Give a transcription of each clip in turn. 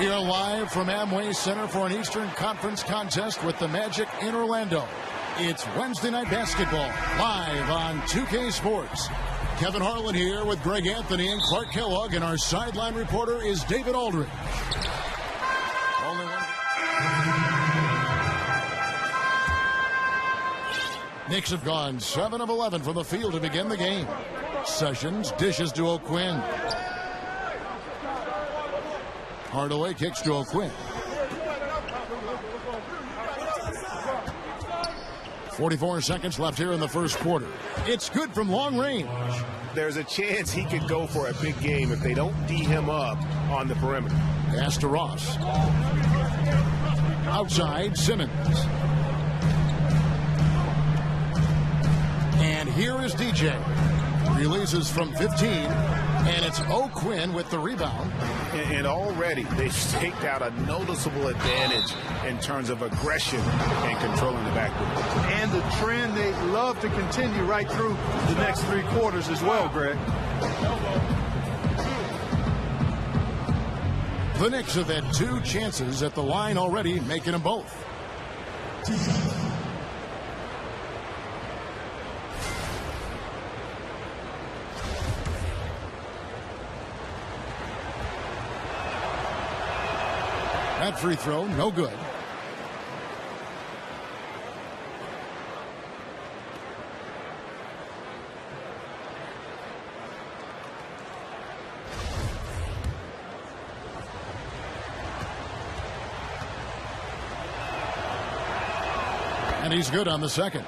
We are live from Amway Center for an Eastern Conference contest with the Magic in Orlando. It's Wednesday Night Basketball, live on 2K Sports. Kevin Harlan here with Greg Anthony and Clark Kellogg, and our sideline reporter is David Aldridge. Only one. Knicks have gone 7 of 11 from the field to begin the game. Sessions dishes to O'Quinn. Hardaway kicks to O'Quinn. 44 seconds left here in the first quarter. It's good from long range. There's a chance he could go for a big game if they don't D him up on the perimeter. Pass to Ross. Outside, Simmons. And here is DJ. Releases from 15, and it's O'Quinn with the rebound. And already they've staked out a noticeable advantage in terms of aggression and controlling the backcourt. And the trend they love to continue right through the next 3 quarters as well, Greg. The Knicks have had 2 chances at the line already, making them both. That free throw, no good. And he's good on the second.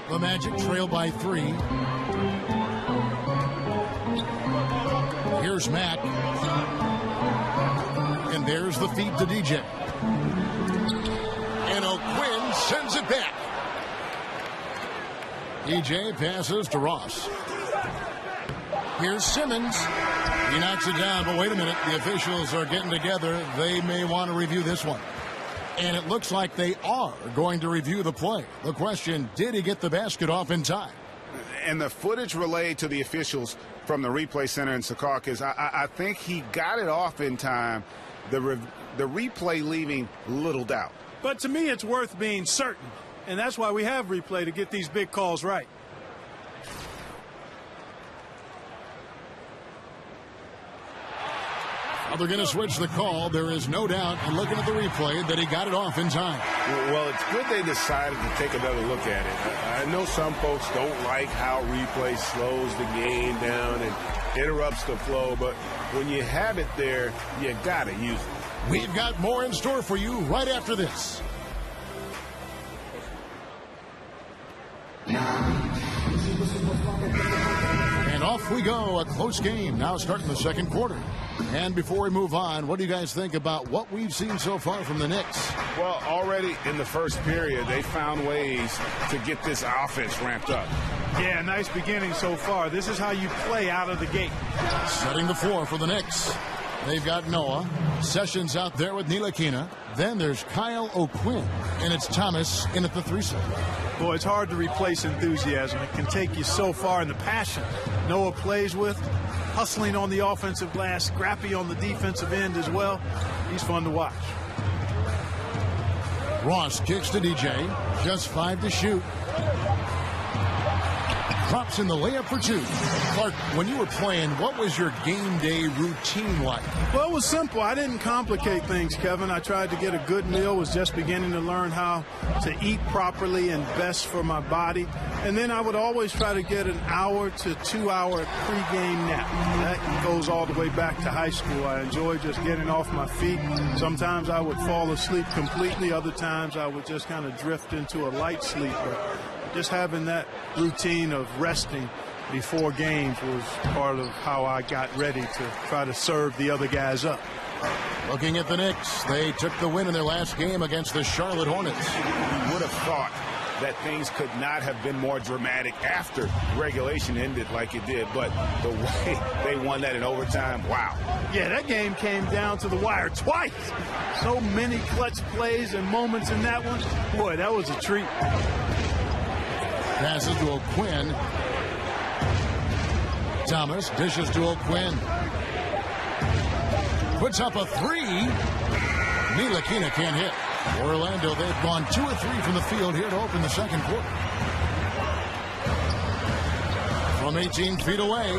The Magic trail by 3. Here's Matt. And there's the feed to DJ. And O'Quinn sends it back. DJ passes to Ross. Here's Simmons. He knocks it down, but wait a minute. The officials are getting together. They may want to review this one. And it looks like they are going to review the play. The question, did he get the basket off in time? And the footage relayed to the officials from the replay center in Secaucus, I think he got it off in time. The replay leaving little doubt. But to me, it's worth being certain. And that's why we have replay, to get these big calls right. Well, they're going to switch the call. There is no doubt, and looking at the replay, that he got it off in time. Well, it's good they decided to take another look at it. I know some folks don't like how replay slows the game down and interrupts the flow, but when you have it there, you got to use it. We've got more in store for you right after this. And off we go. A close game now starting the second quarter. And before we move on, what do you guys think about what we've seen so far from the Knicks? Well, already in the first period, they found ways to get this offense ramped up. Yeah, nice beginning so far. This is how you play out of the gate. Setting the floor for the Knicks. They've got Noah. Sessions out there with Ntilikina. Then there's Kyle O'Quinn. And it's Thomas in at the 3-set. Boy, it's hard to replace enthusiasm. It can take you so far, in the passion Noah plays with, hustling on the offensive glass, scrappy on the defensive end as well. He's fun to watch. Ross kicks to DJ. Just 5 to shoot. Drops in the layup for 2. Clark, when you were playing, what was your game day routine like? Well, it was simple. I didn't complicate things, Kevin. I tried to get a good meal, was just beginning to learn how to eat properly and best for my body. And then I would always try to get an hour to 2-hour pregame nap. That goes all the way back to high school. I enjoy just getting off my feet. Sometimes I would fall asleep completely. Other times I would just kind of drift into a light sleep. But just having that routine of resting before games was part of how I got ready to try to serve the other guys up. Looking at the Knicks, they took the win in their last game against the Charlotte Hornets. You would have thought that things could not have been more dramatic after regulation ended like it did, but the way they won that in overtime, wow. Yeah, that game came down to the wire twice. So many clutch plays and moments in that one. Boy, that was a treat. Passes to O'Quinn. Thomas dishes to O'Quinn. puts up a three. Ntilikina can't hit. Orlando, they've gone 2 of 3 from the field here to open the second quarter. From 18 feet away.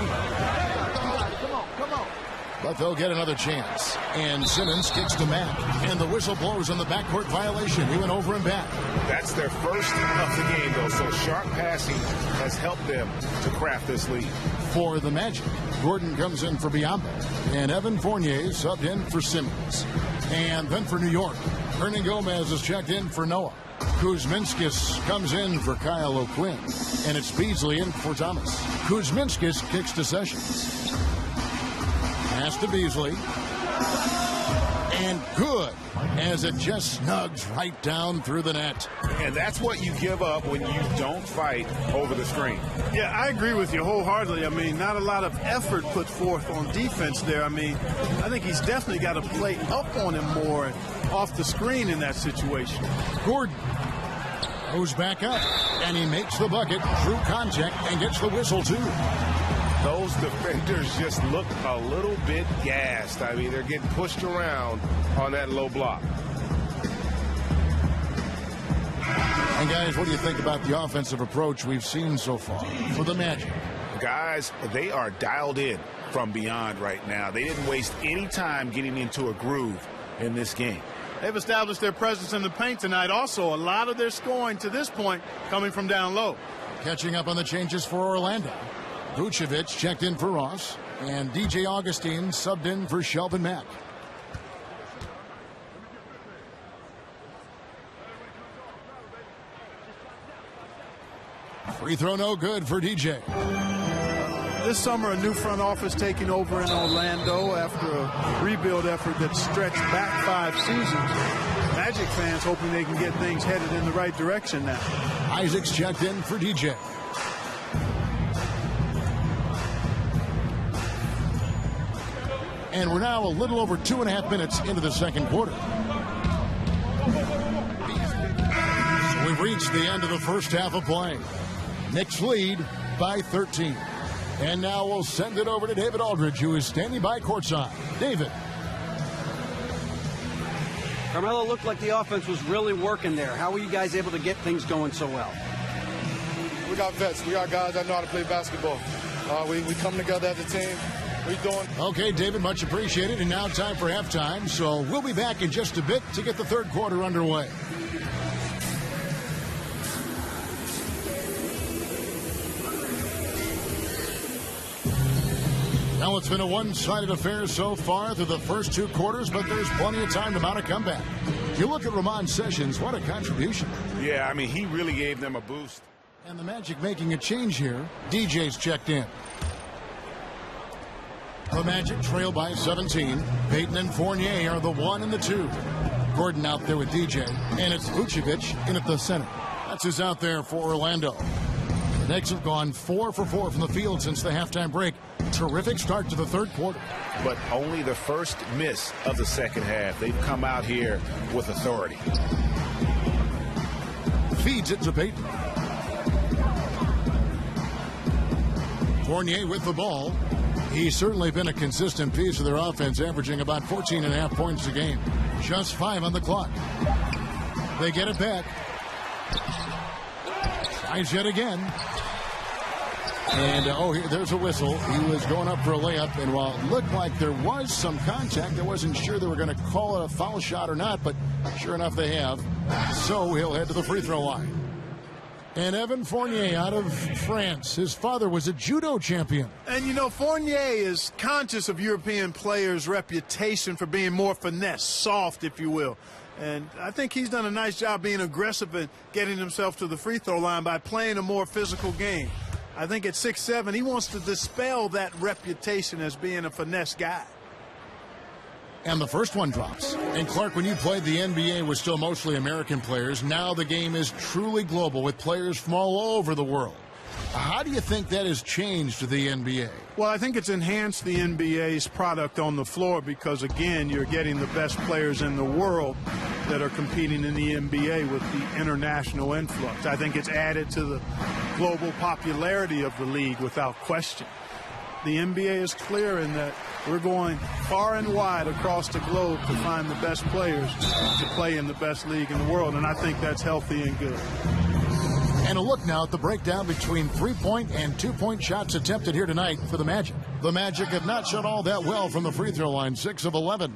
But they'll get another chance. And Simmons kicks to Mack. And the whistle blows on the backcourt violation. He went over and back. That's their first of the game, though, so sharp passing has helped them to craft this lead. For the Magic, Gordon comes in for Biyombo. And Evan Fournier subbed in for Simmons. And then for New York, Hernan Gomez is checked in for Noah. Kuzminskis comes in for Kyle O'Quinn. And it's Beasley in for Thomas. Kuzminskis kicks to Sessions. Pass to Beasley. And good, as it just snugs right down through the net. And that's what you give up when you don't fight over the screen. Yeah, I agree with you wholeheartedly. I mean, not a lot of effort put forth on defense there. I mean, I think he's definitely got to play up on him more off the screen in that situation. Gordon goes back up, and he makes the bucket through contact and gets the whistle, too. Those defenders just look a little bit gassed. I mean, they're getting pushed around on that low block. And, guys, what do you think about the offensive approach we've seen so far for the Magic? Guys, they are dialed in from beyond right now. They didn't waste any time getting into a groove in this game. They've established their presence in the paint tonight. Also, a lot of their scoring to this point coming from down low. Catching up on the changes for Orlando. Vucevic checked in for Ross, and DJ Augustine subbed in for Shelvin Mack. Free throw no good for DJ. This summer, a new front office taking over in Orlando after a rebuild effort that stretched back 5 seasons. Magic fans hoping they can get things headed in the right direction now. Isaacs checked in for DJ. And we're now a little over 2.5 minutes into the second quarter. So we've reached the end of the first half of play. Knicks lead by 13. And now we'll send it over to David Aldridge, who is standing by courtside. David. Carmelo, looked like the offense was really working there. How were you guys able to get things going so well? We got vets. We got guys that know how to play basketball. We come together as a team. What are you doing? Okay, David, much appreciated. And now time for halftime. So we'll be back in just a bit to get the third quarter underway. Now, it's been a one-sided affair so far through the first 2 quarters, but there's plenty of time to mount a comeback. You look at Ramon Sessions, what a contribution. Yeah, I mean, he really gave them a boost. And the Magic making a change here. DJ's checked in. The Magic trail by 17. Payton and Fournier are the 1 and the 2. Gordon out there with DJ. And it's Vucevic in at the center. That's who's out there for Orlando. The Knicks have gone 4 for 4 from the field since the halftime break. Terrific start to the third quarter. But only the first miss of the second half. They've come out here with authority. Feeds it to Payton. Fournier with the ball. He's certainly been a consistent piece of their offense, averaging about 14.5 points a game. Just 5 on the clock. They get it back. Tries yet again. And, there's a whistle. He was going up for a layup, and while it looked like there was some contact, I wasn't sure they were going to call it a foul shot or not, but sure enough they have. So he'll head to the free throw line. And Evan Fournier out of France. His father was a judo champion. And, Fournier is conscious of European players' reputation for being more finesse, soft, if you will. And I think he's done a nice job being aggressive and getting himself to the free throw line by playing a more physical game. I think at 6'7", he wants to dispel that reputation as being a finesse guy. And the first one drops. And Clark, when you played the NBA with still mostly American players, now the game is truly global with players from all over the world. How do you think that has changed the NBA? Well, I think it's enhanced the NBA's product on the floor because, again, you're getting the best players in the world that are competing in the NBA with the international influx. I think it's added to the global popularity of the league without question. The NBA is clear in that We're going far and wide across the globe to find the best players to play in the best league in the world, and I think that's healthy and good. And a look now at the breakdown between 3-point and 2-point shots attempted here tonight for the Magic. The Magic have not shot all that well from the free throw line, 6 of 11.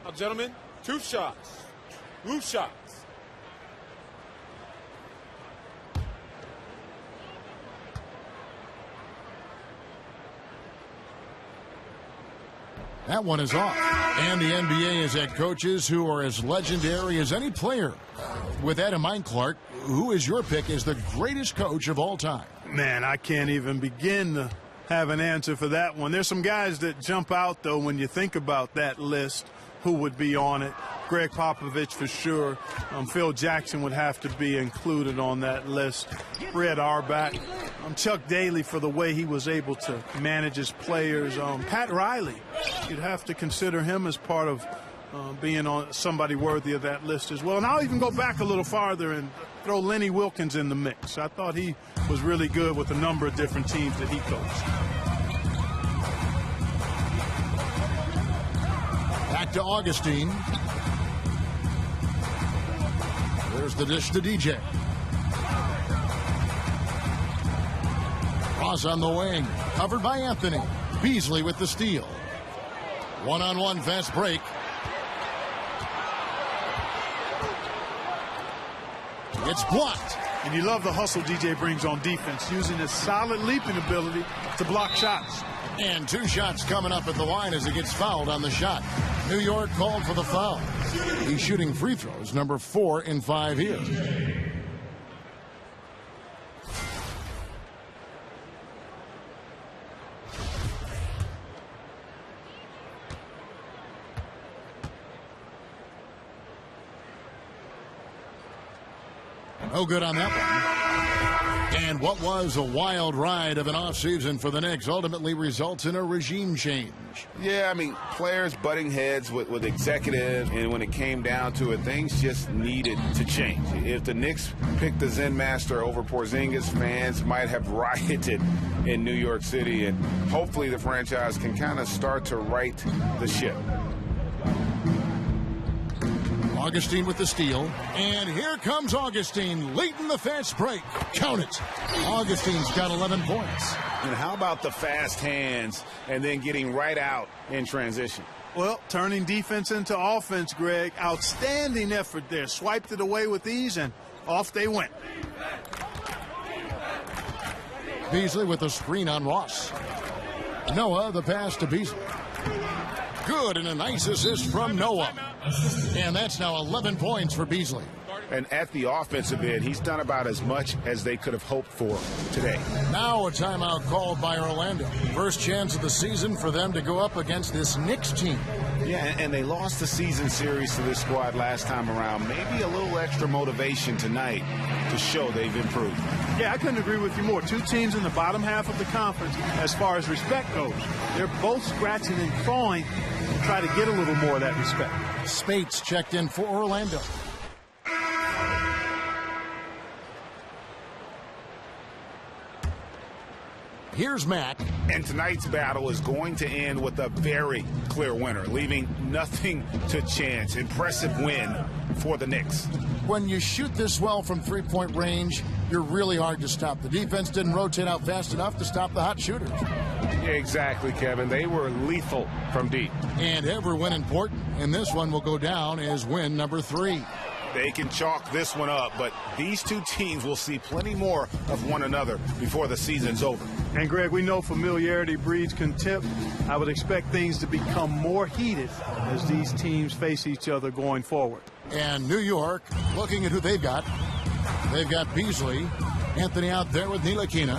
Now, gentlemen, 2 shots. Blue shots. That one is off. And the NBA has had coaches who are as legendary as any player. With that in mind, Clark, who is your pick as the greatest coach of all time? Man, I can't even begin to have an answer for that one. There's some guys that jump out, though, when you think about that list, who would be on it. Greg Popovich for sure. Phil Jackson would have to be included on that list. Fred Auerbach. Chuck Daly for the way he was able to manage his players. Pat Riley, you'd have to consider him as part of being on somebody worthy of that list as well. And I'll even go back a little farther and throw Lenny Wilkins in the mix. I thought he was really good with a number of different teams that he coached. Back to Augustine. There's the dish to DJ. Ross on the wing, covered by Anthony. Beasley with the steal. One-on-one fast break. It's blocked. And you love the hustle DJ brings on defense, using his solid leaping ability to block shots. And 2 shots coming up at the line as he gets fouled on the shot. New York called for the foul. He's shooting free throws, number 4 in 5 here. No good on that one. And what was a wild ride of an offseason for the Knicks ultimately results in a regime change. Yeah, I mean, players butting heads with executives, and when it came down to it, things just needed to change. If the Knicks picked the Zen Master over Porzingis, fans might have rioted in New York City, and hopefully the franchise can kind of start to right the ship. Augustine with the steal. And here comes Augustine late in the fast break. Count it. Augustine's got 11 points. And how about the fast hands and then getting right out in transition? Well, turning defense into offense, Greg. Outstanding effort there. Swiped it away with ease, and off they went. Beasley with a screen on Ross. Noah, the pass to Beasley. Good, and a nice assist from Noah. And that's now 11 points for Beasley. And at the offensive end, he's done about as much as they could have hoped for today. Now a timeout called by Orlando. First chance of the season for them to go up against this Knicks team. Yeah, and they lost the season series to this squad last time around. Maybe a little extra motivation tonight to show they've improved. Yeah, I couldn't agree with you more. 2 teams in the bottom half of the conference as far as respect goes. They're both scratching and clawing to try to get a little more of that respect. Spates checked in for Orlando. Here's Matt. And tonight's battle is going to end with a very clear winner, leaving nothing to chance. Impressive win for the Knicks. When you shoot this well from 3-point range, you're really hard to stop. The defense didn't rotate out fast enough to stop the hot shooters. Exactly, Kevin. They were lethal from deep. And every win important. And this one will go down as win number 3. They can chalk this one up, but these 2 teams will see plenty more of one another before the season's over. And, Greg, we know familiarity breeds contempt. I would expect things to become more heated as these teams face each other going forward. And New York, looking at who they've got. They've got Beasley. Anthony out there with Ntilikina.